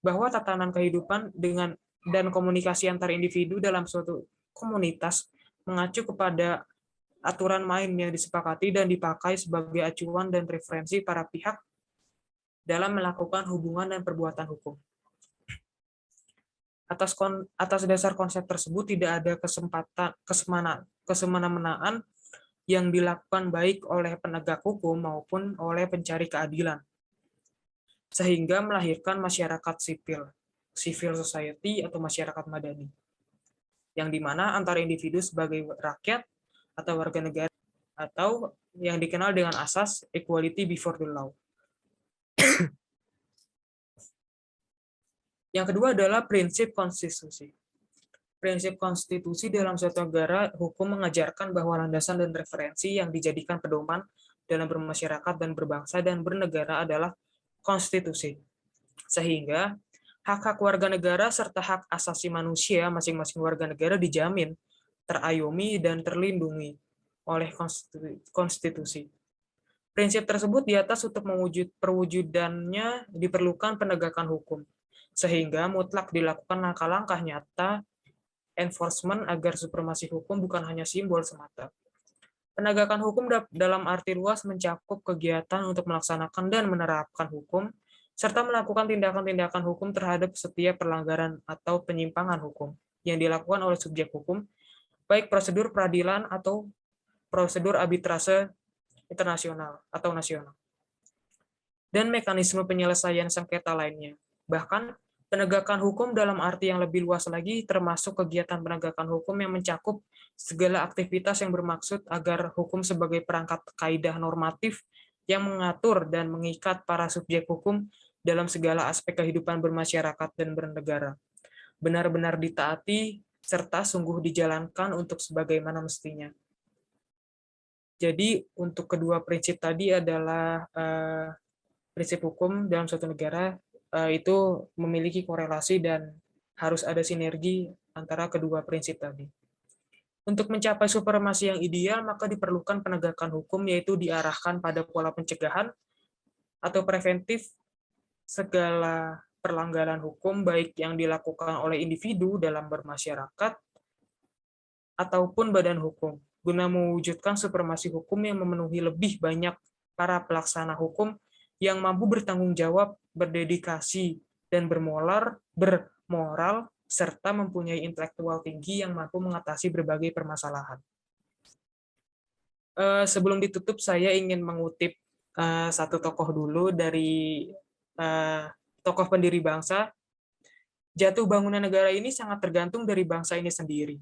Speaker 2: Bahwa tatanan kehidupan dan komunikasi antar individu dalam suatu komunitas mengacu kepada aturan main yang disepakati dan dipakai sebagai acuan dan referensi para pihak dalam melakukan hubungan dan perbuatan hukum. Atas dasar konsep tersebut tidak ada kesemena-menaan yang dilakukan baik oleh penegak hukum maupun oleh pencari keadilan, sehingga melahirkan masyarakat sipil, civil society atau masyarakat madani, yang dimana antara individu sebagai rakyat atau warga negara atau yang dikenal dengan asas equality before the law. Yang kedua adalah prinsip konstitusi. Prinsip konstitusi dalam suatu negara hukum mengajarkan bahwa landasan dan referensi yang dijadikan pedoman dalam bermasyarakat dan berbangsa dan bernegara adalah konstitusi. Sehingga hak-hak warga negara serta hak asasi manusia masing-masing warga negara dijamin, terayomi, dan terlindungi oleh konstitusi. Prinsip tersebut di atas untuk perwujudannya diperlukan penegakan hukum, sehingga mutlak dilakukan langkah-langkah nyata enforcement agar supremasi hukum bukan hanya simbol semata. Penegakan hukum dalam arti luas mencakup kegiatan untuk melaksanakan dan menerapkan hukum, serta melakukan tindakan-tindakan hukum terhadap setiap pelanggaran atau penyimpangan hukum yang dilakukan oleh subjek hukum, baik prosedur peradilan atau prosedur arbitrase internasional atau nasional, dan mekanisme penyelesaian sengketa lainnya. Bahkan, penegakan hukum dalam arti yang lebih luas lagi termasuk kegiatan penegakan hukum yang mencakup segala aktivitas yang bermaksud agar hukum sebagai perangkat kaidah normatif yang mengatur dan mengikat para subjek hukum dalam segala aspek kehidupan bermasyarakat dan bernegara, benar-benar ditaati serta sungguh dijalankan untuk sebagaimana mestinya. Jadi untuk kedua prinsip tadi adalah prinsip hukum dalam suatu negara itu memiliki korelasi dan harus ada sinergi antara kedua prinsip tadi. Untuk mencapai supremasi yang ideal, maka diperlukan penegakan hukum, yaitu diarahkan pada pola pencegahan atau preventif segala pelanggaran hukum, baik yang dilakukan oleh individu dalam bermasyarakat ataupun badan hukum, guna mewujudkan supremasi hukum yang memenuhi lebih banyak para pelaksana hukum yang mampu bertanggung jawab, berdedikasi, dan bermoral, serta mempunyai intelektual tinggi yang mampu mengatasi berbagai permasalahan. Sebelum ditutup, saya ingin mengutip satu tokoh dulu dari tokoh pendiri bangsa. Jatuh bangunan negara ini sangat tergantung dari bangsa ini sendiri.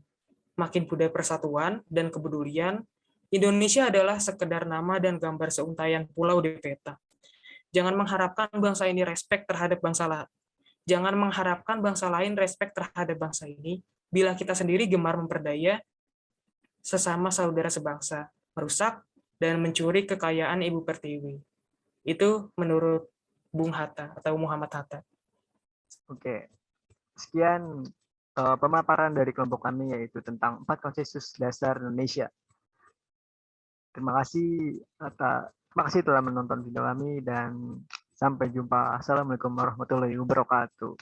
Speaker 2: Makin pudar persatuan dan kepedulian, Indonesia adalah sekedar nama dan gambar seuntayan pulau di peta. Jangan mengharapkan bangsa ini respek terhadap bangsa lain. Jangan mengharapkan bangsa lain respek terhadap bangsa ini bila kita sendiri gemar memperdaya sesama saudara sebangsa, merusak dan mencuri kekayaan Ibu Pertiwi. Itu menurut Bung Hatta atau Muhammad Hatta.
Speaker 1: Oke, sekian pemaparan dari kelompok kami, yaitu tentang 4 konsensus dasar Indonesia. Terima kasih telah menonton video kami dan sampai jumpa. Assalamualaikum warahmatullahi wabarakatuh.